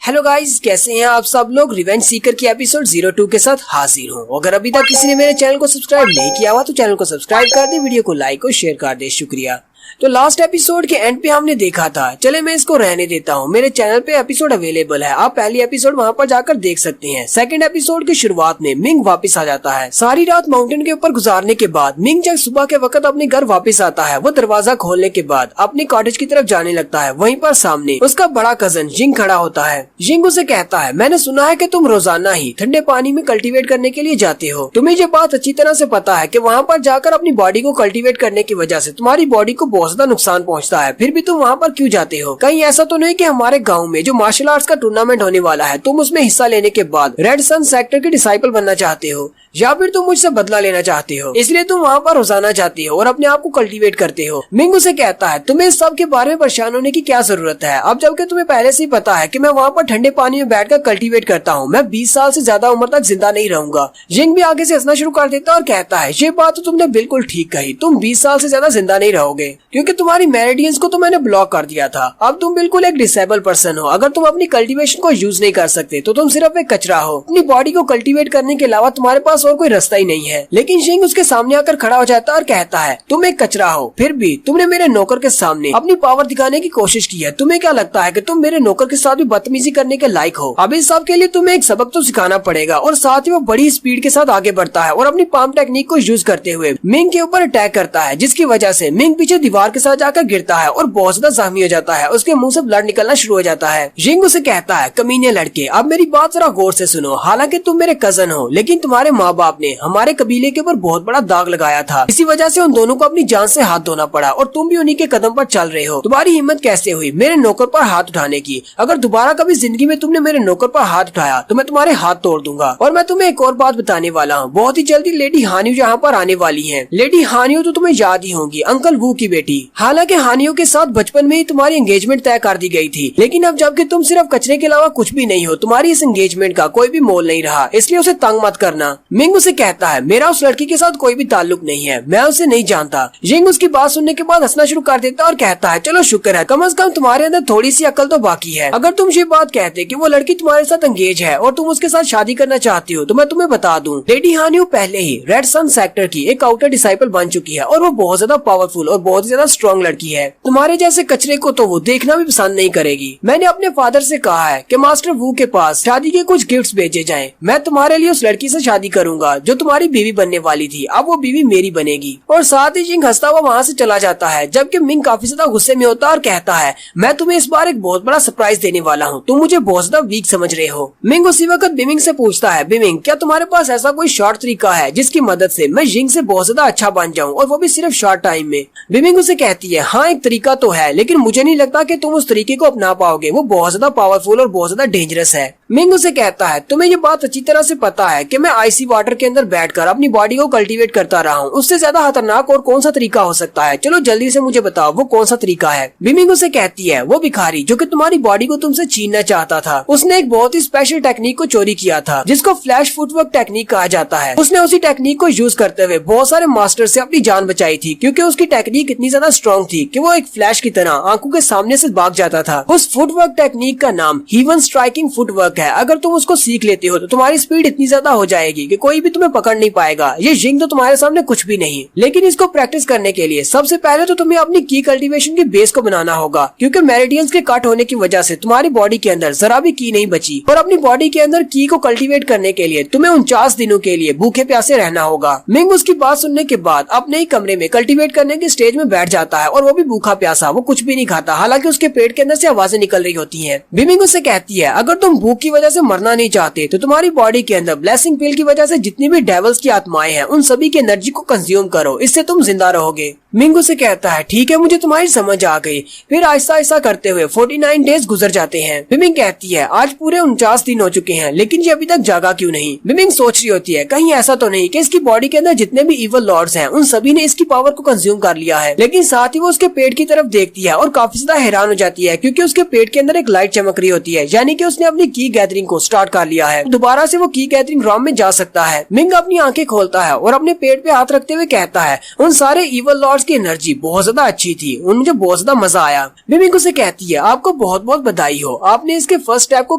Hello guys, कैसे हैं आप सब लोग। रिवेंज सीकर की एपिसोड 02 के साथ हाजिर हूँ। अगर अभी तक किसी ने मेरे चैनल को सब्सक्राइब नहीं किया हुआ तो चैनल को सब्सक्राइब कर दे, वीडियो को लाइक और शेयर कर दे, शुक्रिया। तो लास्ट एपिसोड के एंड पे हमने देखा था, चले मैं इसको रहने देता हूँ। मेरे चैनल पे एपिसोड अवेलेबल है, आप पहली एपिसोड वहाँ पर जाकर देख सकते हैं। सेकंड एपिसोड की शुरुआत में मिंग वापस आ जाता है। सारी रात माउंटेन के ऊपर गुजारने के बाद मिंग जब सुबह के वक्त अपने घर वापस आता है, वो दरवाजा खोलने के बाद अपने कॉटेज की तरफ जाने लगता है। वहीं पर सामने उसका बड़ा कजन जिंग खड़ा होता है। जिंग उसे कहता है, मैंने सुना है कि तुम रोजाना ही ठंडे पानी में कल्टीवेट करने के लिए जाते हो। तुम्हें ये बात अच्छी तरह से पता है कि वहाँ पर जाकर अपनी बॉडी को कल्टीवेट करने की वजह से तुम्हारी बॉडी को बहुत ज्यादा नुकसान पहुँचता है, फिर भी तुम वहाँ पर क्यों जाते हो? कहीं ऐसा तो नहीं कि हमारे गांव में जो मार्शल आर्ट्स का टूर्नामेंट होने वाला है, तुम उसमें हिस्सा लेने के बाद रेड सन सेक्टर के डिसाइपल बनना चाहते हो, या फिर तुम मुझसे बदला लेना चाहते हो, इसलिए तुम वहाँ पर रोजाना जाते हो और अपने आप को कल्टीवेट करते हो? मिंग उसे कहता है, तुम्हें इस सब के बारे में परेशान होने की क्या जरूरत है? अब जबकि तुम्हें पहले से ही पता है कि मैं वहाँ पर ठंडे पानी में बैठकर कल्टीवेट करता हूँ, मैं 20 साल से ज्यादा उम्र तक जिंदा नहीं रहूंगा। जिंग भी आगे से हंसना शुरू कर देता और कहता है, ये बात तो तुमने बिल्कुल ठीक कही, तुम 20 साल से ज्यादा जिंदा नहीं रहोगे, क्योंकि तुम्हारी मेरिडियंस को तो मैंने ब्लॉक कर दिया था। अब तुम बिल्कुल एक डिसेबल पर्सन हो। अगर तुम अपनी कल्टीवेशन को यूज नहीं कर सकते तो तुम सिर्फ एक कचरा हो। अपनी बॉडी को कल्टीवेट करने के अलावा तुम्हारे पास और कोई रास्ता ही नहीं है। लेकिन जिंग उसके सामने आकर खड़ा हो जाता है और कहता है, तुम एक कचरा हो, फिर भी तुमने मेरे नौकर के सामने अपनी पावर दिखाने की कोशिश की है। तुम्हें क्या लगता है कि तुम मेरे नौकर के साथ भी बदतमीजी करने के लायक हो? अब इस सब के लिए तुम्हें एक सबक तो सिखाना पड़ेगा। और साथ ही वो बड़ी स्पीड के साथ आगे बढ़ता है और अपनी पाम टेक्निक को यूज करते हुए मिंग के ऊपर अटैक करता है, जिसकी वजह से मिंग पीछे दीवार के साथ जाकर गिरता है और बहुत ज्यादा जख्मी हो जाता है। उसके मुंह से ब्लड निकलना शुरू हो जाता है। जिंग उसे कहता है, कमीने लड़के, अब मेरी बात जरा गौर से सुनो। हालांकि तुम मेरे कजन हो, लेकिन तुम्हारे माँ बाप ने हमारे कबीले के ऊपर बहुत बड़ा दाग लगाया था। इसी वजह से उन दोनों को अपनी जान से हाथ धोना पड़ा और तुम भी उन्हीं के कदम पर चल रहे हो। तुम्हारी हिम्मत कैसे हुई मेरे नौकर पर हाथ उठाने की? अगर दोबारा कभी जिंदगी में तुमने मेरे नौकर पर हाथ उठाया तो मैं तुम्हारे हाथ तोड़ दूंगा। और मैं तुम्हें एक और बात बताने वाला हूँ, बहुत ही जल्दी लेडी हानियो यहाँ पर आने वाली है। लेडी हानियो तो तुम्हें याद ही होगी, अंकल वू की बेटी। हालांकि हानियो के साथ बचपन में ही तुम्हारी एंगेजमेंट तय कर दी गई थी, लेकिन अब जबकि तुम सिर्फ कचरे के अलावा कुछ भी नहीं हो, तुम्हारी इस एंगेजमेंट का कोई भी मोल नहीं रहा, इसलिए उसे तंग मत करना। मिंग उसे कहता है, मेरा उस लड़की के साथ कोई भी ताल्लुक नहीं है, मैं उसे नहीं जानता। जिंग उसकी बात सुनने के बाद हंसना शुरू कर देता और कहता है, चलो शुक्र है, कम से कम तुम्हारे अंदर थोड़ी सी अकल तो बाकी है। अगर तुम ये बात कहते कि वो लड़की तुम्हारे साथ एंगेज है और तुम उसके साथ शादी करना चाहती हो, तो मैं तुम्हें बता दूं, लेडी हानियो पहले ही रेड सन सेक्टर की एक आउटर डिसाइपल बन चुकी है और वो बहुत ज्यादा पावरफुल और बहुत ज्यादा स्ट्रॉन्ग लड़की है। तुम्हारे जैसे कचरे को तो वो देखना भी पसंद नहीं करेगी। मैंने अपने फादर से कहा है कि मास्टर वू के पास शादी के कुछ गिफ्ट्स भेजे जाएं। मैं तुम्हारे लिए उस लड़की से शादी करूंगा जो तुम्हारी बीवी बनने वाली थी, अब वो बीवी मेरी बनेगी। और साथ ही जिंग हंसता हुआ वहाँ से चला जाता है, जबकि मिंग काफी ज्यादा गुस्से में होता है और कहता है, मैं तुम्हें इस बार एक बहुत बड़ा सरप्राइज देने वाला हूँ, तुम मुझे बहुत ज्यादा वीक समझ रहे हो। मिंग उसी वक्त बिमिंग से पूछता है, बिमिंग, क्या तुम्हारे पास ऐसा कोई शॉर्ट तरीका है जिसकी मदद से मैं जिंग से बहुत ज्यादा अच्छा बन जाऊँ, और वो भी सिर्फ शॉर्ट टाइम में? बिमिंग उसे कहती है, हाँ एक तरीका तो है, लेकिन मुझे नहीं लगता कि तुम उस तरीके को अपना पाओगे, वो बहुत ज्यादा पावरफुल और बहुत ज्यादा डेंजरस है। मिंग उसे कहता है, तुम्हें ये बात अच्छी तरह से पता है कि मैं आइसी वाटर के अंदर बैठकर अपनी बॉडी को कल्टीवेट करता रहा हूँ, उससे ज्यादा खतरनाक और कौन सा तरीका हो सकता है? चलो जल्दी से मुझे बताओ, वो कौन सा तरीका है? बिमिंग उसे कहती है, वो भिखारी जो कि तुम्हारी बॉडी को तुमसे छीनना चाहता था, उसने एक बहुत ही स्पेशल टेक्निक को चोरी किया था, जिसको फ्लैश फुटवर्क टेक्निक कहा जाता है। उसने उसी टेक्निक को यूज करते हुए बहुत सारे मास्टर से अपनी जान बचाई थी, क्योंकि उसकी टेक्निक इतनी ज्यादा स्ट्रॉन्ग थी कि वो एक फ्लैश की तरह आंखों के सामने से भाग जाता था। उस फुटवर्क टेक्निक का नाम हीवन स्ट्राइकिंग फुटवर्क है। अगर तुम उसको सीख लेते हो तो तुम्हारी स्पीड इतनी ज्यादा हो जाएगी कि कोई भी तुम्हें पकड़ नहीं पाएगा। ये जिंग तो तुम्हारे सामने कुछ भी नहीं, लेकिन इसको प्रैक्टिस करने के लिए सबसे पहले तो तुम्हें अपनी की कल्टीवेशन की बेस को बनाना होगा, क्योंकि मेरिडियंस के कट होने की वजह से तुम्हारी बॉडी के अंदर जरा भी की नहीं बची, और अपनी बॉडी के अंदर की को कल्टीवेट करने के लिए तुम्हें 49 दिनों के लिए भूखे प्यासे रहना होगा। मिंग उसकी बात सुनने के बाद अपने ही कमरे में कल्टीवेट करने के स्टेज में बैठ जाता है, और वो भी भूखा प्यासा, वो कुछ भी नहीं खाता, हालांकि उसके पेट के अंदर से आवाजें निकल रही होती है। बिमिंग उससे कहती है, अगर तुम भूख की वजह से मरना नहीं चाहते तो तुम्हारी बॉडी के अंदर ब्लेसिंग पिल की वजह से जितनी भी डेविल्स की आत्माएं हैं उन सभी की एनर्जी को कंज्यूम करो, इससे तुम जिंदा रहोगे। मिंग उसे कहता है, ठीक है, मुझे तुम्हारी समझ आ गई। फिर आहिस्ता आहिस्ता करते हुए 49 डेज गुजर जाते हैं। बिमिंग कहती है, आज पूरे 49 दिन हो चुके हैं, लेकिन ये अभी तक जागा क्यों नहीं? बिमिंग सोच रही होती है, कहीं ऐसा तो नहीं कि इसकी बॉडी के अंदर जितने भी इवल लॉर्ड्स हैं उन सभी ने इसकी पावर को कंज्यूम कर लिया है। लेकिन साथ ही वो उसके पेट की तरफ देखती है और काफी ज्यादा हैरान हो जाती है, क्योंकि उसके पेट के अंदर एक लाइट चमक रही होती है, यानी कि उसने अपनी की गैदरिंग को स्टार्ट कर लिया है। दोबारा से वो की गैदरिंग रॉम में जा सकता है। मिंग अपनी आंखें खोलता है और अपने पेट पे हाथ रखते हुए कहता है, उन सारे इवल लॉर्ड्स की एनर्जी बहुत ज्यादा अच्छी थी, मुझे बहुत ज्यादा मजा आया। मिंग उसे कहती है आपको बहुत बहुत बधाई हो, आपने इसके फर्स्ट स्टेप को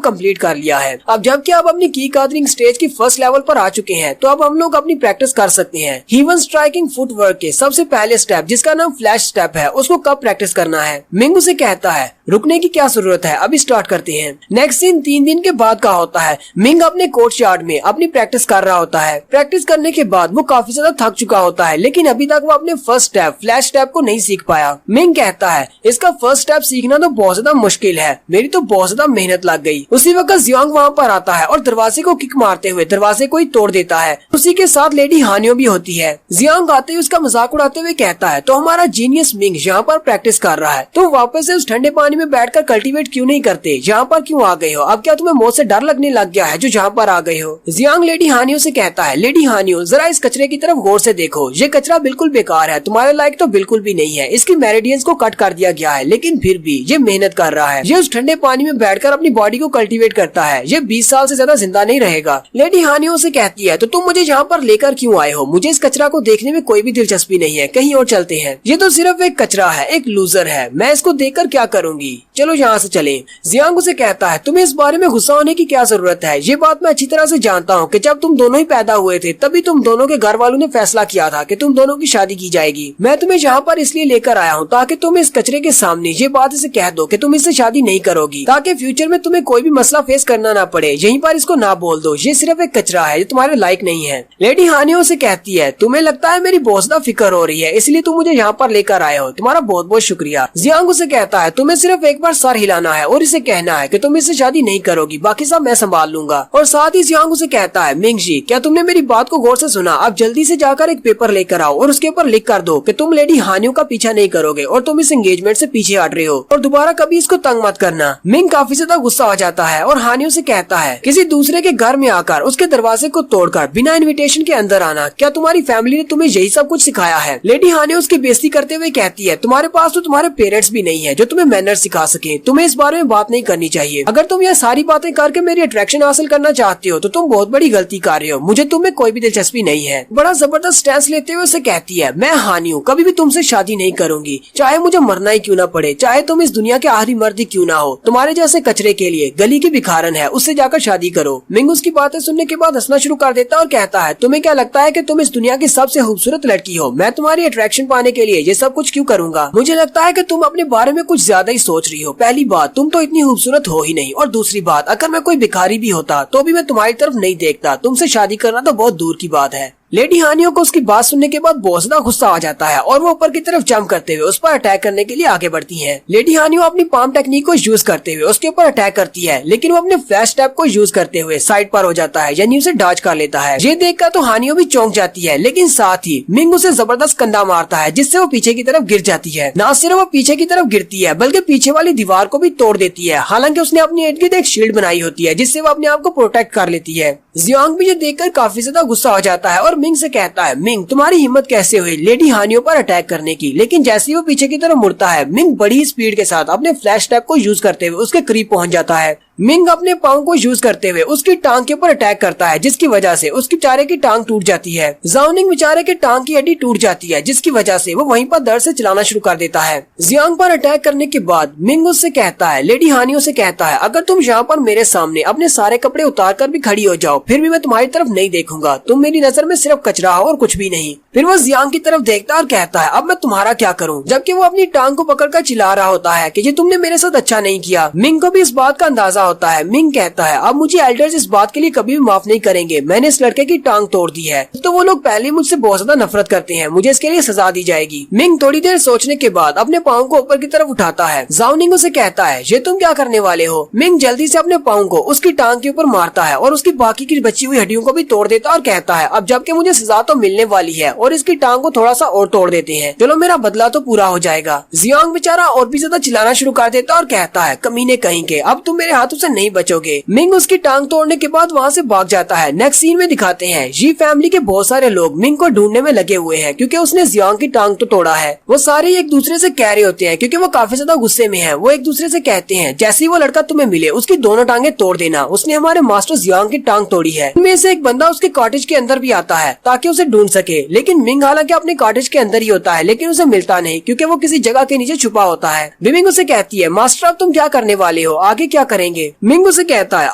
कंप्लीट कर लिया है। अब जबकि आप अपनी की गैदरिंग स्टेज की फर्स्ट लेवल पर आ चुके हैं, तो अब हम लोग अपनी प्रैक्टिस कर सकते हैं। हीवन स्ट्राइकिंग फुटवर्क के सबसे पहले स्टेप, जिसका नाम फ्लैश स्टेप है, उसको कब प्रैक्टिस करना है। मिंग उसे कहता है रुकने की क्या जरूरत है, अभी स्टार्ट करते हैं। नेक्स्ट सीन 3 दिन के बाद का होता है। मिंग अपने कोच यार्ड में अपनी प्रैक्टिस कर रहा होता है। प्रैक्टिस करने के बाद वो काफी ज्यादा थक चुका होता है, लेकिन अभी तक वो अपने फर्स्ट स्टेप फ्लैश स्टेप को नहीं सीख पाया। मिंग कहता है इसका फर्स्ट स्टेप सीखना तो बहुत ज्यादा मुश्किल है, मेरी तो बहुत ज्यादा मेहनत लग गई। उसी वक्त जियांग वहाँ पर आता है और दरवाजे को किक मारते हुए दरवाजे को ही तोड़ देता है। उसी के साथ लेडी हानियो भी होती है। जियांग आते ही उसका मजाक उड़ाते हुए कहता है तो हमारा जीनियस मिंग यहाँ पर प्रैक्टिस कर रहा है, तो वापस से उस ठंडे पानी में बैठकर कल्टीवेट क्यों नहीं करते, यहाँ पर क्यों आ गए हो, अब क्या तुम्हें मौत से डर लगने लग गया है जो यहाँ पर आ गए हो। जियांग लेडी हानियो से कहता है लेडी हानियो जरा इस कचरे की तरफ गौर से देखो, ये कचरा बिल्कुल बेकार है, तुम्हारे लायक तो बिल्कुल भी नहीं है। इसकी मेरिडियंस को कट कर दिया गया है, लेकिन फिर भी ये मेहनत कर रहा है। ये उस ठंडे पानी में बैठकर अपनी बॉडी को कल्टीवेट करता है, ये 20 साल से ज्यादा जिंदा नहीं रहेगा। लेडी हानियो से कहती है तो तुम मुझे यहाँ पर लेकर क्यों आए हो, मुझे इस कचरा को देखने में कोई भी दिलचस्पी नहीं है, कहीं और चलते हैं। ये तो सिर्फ एक कचरा है, एक लूजर है, मैं इसको देखकर क्या करूंगी, चलो यहाँ से चलें। जियांग उसे कहता है तुम्हें इस बारे में गुस्सा होने की क्या जरूरत है, ये बात मैं अच्छी तरह से जानता हूँ कि जब तुम दोनों ही पैदा हुए थे तभी तुम दोनों के घर वालों ने फैसला किया था कि तुम दोनों की शादी की जाएगी। मैं तुम्हें यहाँ पर इसलिए लेकर आया हूँ ताकि तुम इस कचरे के सामने ये बात इसे कह दो कि तुम इससे शादी नहीं करोगी, ताकि फ्यूचर में तुम्हें कोई भी मसला फेस करना ना पड़े। यहीं पर इसको ना बोल दो, ये सिर्फ एक कचरा है, ये तुम्हारे लायक नहीं है। लेडी हानियो से कहती है तुम्हें लगता है मेरी बहुत ज्यादा फिक्र हो रही है, इसलिए तुम मुझे यहाँ पर लेकर आए हो, तुम्हारा बहुत बहुत शुक्रिया। जियांग उसे कहता है तुम्हें सिर्फ एक बार सर हिलाना है और इसे कहना है कि तुम इससे शादी नहीं करोगी, बाकी सब मैं संभाल लूंगा। और साथ ही जियांग उसे कहता है मिंग जी क्या तुमने मेरी बात को गौर से सुना, आप जल्दी से जाकर एक पेपर लेकर आओ और उसके ऊपर लिख कर दो कि तुम लेडी हानियो का पीछा नहीं करोगे और तुम इस एंगेजमेंट से पीछे हट रहे हो और दोबारा कभी इसको तंग मत करना। मिंग काफी ज्यादा गुस्सा हो जाता है और हानियो से कहता है किसी दूसरे के घर में आकर उसके दरवाजे को तोड़कर बिना इन्विटेशन के अंदर आना, क्या तुम्हारी फैमिली ने तुम्हें यही सब कुछ सिखाया है। लेडी हानियो उसकी बेइज्जती करते हुए कहती है तुम्हारे पास तो तुम्हारे पेरेंट्स भी नहीं है जो तुम्हें मैनर सिखा सके, तुम्हें इस बारे में बात नहीं करनी चाहिए। अगर तुम यह सारी बातें करके मेरी अट्रैक्शन हासिल करना चाहते हो तो तुम बहुत बड़ी गलती कर रहे हो, मुझे तुम्हें कोई भी दिलचस्पी नहीं है। बड़ा जबरदस्त स्टैंस लेते हुए उसे कहती है मैं हानियो कभी भी तुमसे शादी नहीं करूंगी, चाहे मुझे मरना ही क्यों ना पड़े, चाहे तुम इस दुनिया के आखिरी मर्द ही क्यों ना हो, तुम्हारे जैसे कचरे के लिए गली की भिखारन है, उससे जाकर शादी करो। मिंग उसकी बातें सुनने के बाद हंसना शुरू कर देता और कहता है तुम्हें क्या लगता है कि तुम इस दुनिया की सबसे खूबसूरत लड़की हो, मैं तुम्हारी अट्रैक्शन पाने के लिए ये सब कुछ क्यों करूंगा। मुझे लगता है कि तुम अपने बारे में कुछ ज्यादा ही सोच रही हो। पहली बात तुम तो इतनी खूबसूरत हो ही नहीं, और दूसरी बात अगर मैं कोई भिखारी भी होता तो भी मैं तुम्हारी तरफ नहीं देखता, तुमसे शादी करना तो बहुत दूर की बात है। लेडी हानियो को उसकी बात सुनने के बाद बहुत ज्यादा गुस्सा आ जाता है और वो ऊपर की तरफ जंप करते हुए उस पर अटैक करने के लिए आगे बढ़ती हैं। लेडी हानियो अपनी पाम टेक्निक को यूज करते हुए उसके ऊपर अटैक करती है, लेकिन वो अपने फ्लैश टैप को यूज करते हुए साइड पर हो जाता है, यानी उसे डॉज कर लेता है। ये देखकर तो हानियो भी चौंक जाती है, लेकिन साथ ही मिंग उसे जबरदस्त कंधा मारता है जिससे वो पीछे की तरफ गिर जाती है। न सिर्फ वो पीछे की तरफ गिरती है बल्कि पीछे वाली दीवार को भी तोड़ देती है। हालांकि उसने अपनी इर्द गिर्द एक शील्ड बनाई होती है जिससे वो अपने आप को प्रोटेक्ट कर लेती है। जियांग भी ये देखकर काफी ज्यादा गुस्सा हो जाता है और मिंग से कहता है मिंग तुम्हारी हिम्मत कैसे हुई लेडी हानियो पर अटैक करने की। लेकिन जैसे ही वो पीछे की तरफ मुड़ता है मिंग बड़ी स्पीड के साथ अपने फ्लैश टैप को यूज करते हुए उसके करीब पहुंच जाता है। मिंग अपने पाँव को यूज करते हुए उसकी टांग के ऊपर अटैक करता है जिसकी वजह से उसकी बेचारे की टांग टूट जाती है। जाओनिंग बेचारे के टांग की हड्डी टूट जाती है जिसकी वजह से वो वहीं पर दर्द से चलाना शुरू कर देता है। जियांग पर अटैक करने के बाद मिंग उससे कहता है लेडी हानियो से कहता है अगर तुम यहाँ पर मेरे सामने अपने सारे कपड़े उतार कर भी खड़ी हो जाओ फिर भी मैं तुम्हारी तरफ नहीं देखूंगा, तुम मेरी नजर में सिर्फ कचरा हो और कुछ भी नहीं। फिर वो जियांग की तरफ देखता है और कहता है अब मैं तुम्हारा क्या करूँ, जबकि वो अपनी टांग को पकड़कर चिल्ला रहा होता है कि ये तुमने मेरे साथ अच्छा नहीं किया। मिंग को भी इस बात का अंदाजा होता है। मिंग कहता है अब मुझे एल्डर्स इस बात के लिए कभी भी माफ नहीं करेंगे, मैंने इस लड़के की टांग तोड़ दी है तो वो लोग पहले मुझसे बहुत ज्यादा नफरत करते हैं, मुझे इसके लिए सजा दी जाएगी। मिंग थोड़ी देर सोचने के बाद अपने पाँव को ऊपर की तरफ उठाता है। जाओनिंग उसे कहता है ये तुम क्या करने वाले हो। मिंग जल्दी से अपने पाँव को उसकी टांग के ऊपर मारता है और उसकी बाकी की बची हुई हड्डियों को भी तोड़ देता और कहता है अब जबकि मुझे सजा तो मिलने वाली है और इसकी टांग को थोड़ा सा और तोड़ देते हैं, चलो मेरा बदला तो पूरा हो जाएगा। जियांग बेचारा और भी ज्यादा चिल्लाना शुरू कर देता और कहता है कमीने कहीं के, अब तुम मेरे हाथों से नहीं बचोगे। मिंग उसकी टांग तोड़ने के बाद वहाँ से भाग जाता है। नेक्स्ट सीन में दिखाते हैं जी फैमिली के बहुत सारे लोग मिंग को ढूंढने में लगे हुए हैं क्योंकि उसने जियांग की टांग तो तोड़ा है। वो सारे एक दूसरे से कह रहे होते हैं क्योंकि वो काफी ज्यादा गुस्से में है। वो एक दूसरे से कहते हैं जैसे ही वो लड़का तुम्हें मिले उसकी दोनों टांगे तोड़ देना, उसने हमारे मास्टर जियांग की टांग तोड़ी है। इनमें से एक बंदा उसके कॉटेज के अंदर भी आता है ताकि उसे ढूंढ सके, लेकिन लेकिन मिंग हालांकि अपने कॉटेज के अंदर ही होता है, लेकिन उसे मिलता नहीं क्योंकि वो किसी जगह के नीचे छुपा होता है। बिमिंग उसे कहती है, मास्टर अब तुम क्या करने वाले हो, आगे क्या करेंगे? मिंग उसे कहता है,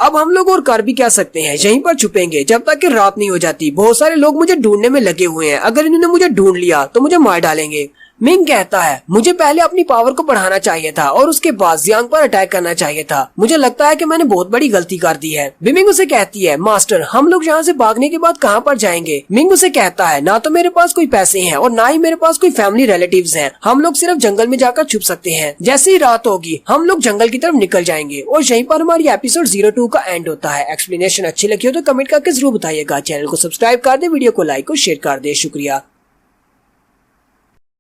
अब हम लोग और कर भी क्या सकते हैं, यहीं पर छुपेंगे जब तक कि रात नहीं हो जाती। बहुत सारे लोग मुझे ढूंढने में लगे हुए हैं, अगर इन्होंने मुझे ढूंढ लिया तो मुझे मार डालेंगे। मिंग कहता है, मुझे पहले अपनी पावर को बढ़ाना चाहिए था और उसके बाद जियांग पर अटैक करना चाहिए था। मुझे लगता है कि मैंने बहुत बड़ी गलती कर दी है। बिमिंग उसे कहती है, मास्टर हम लोग यहाँ से भागने के बाद कहाँ पर जाएंगे? मिंग उसे कहता है, ना तो मेरे पास कोई पैसे हैं और ना ही मेरे पास कोई फैमिली रिलेटिव्स हैं। हम लोग सिर्फ जंगल में जाकर छुप सकते हैं। जैसे ही रात होगी हम लोग जंगल की तरफ निकल जाएंगे और यहीं पर हमारी एपिसोड 02 का एंड होता है। एक्सप्लेनेशन अच्छी लगी हो तो कमेंट करके जरूर बताइएगा। चैनल को सब्सक्राइब कर दे, वीडियो को लाइक और शेयर कर दे। शुक्रिया।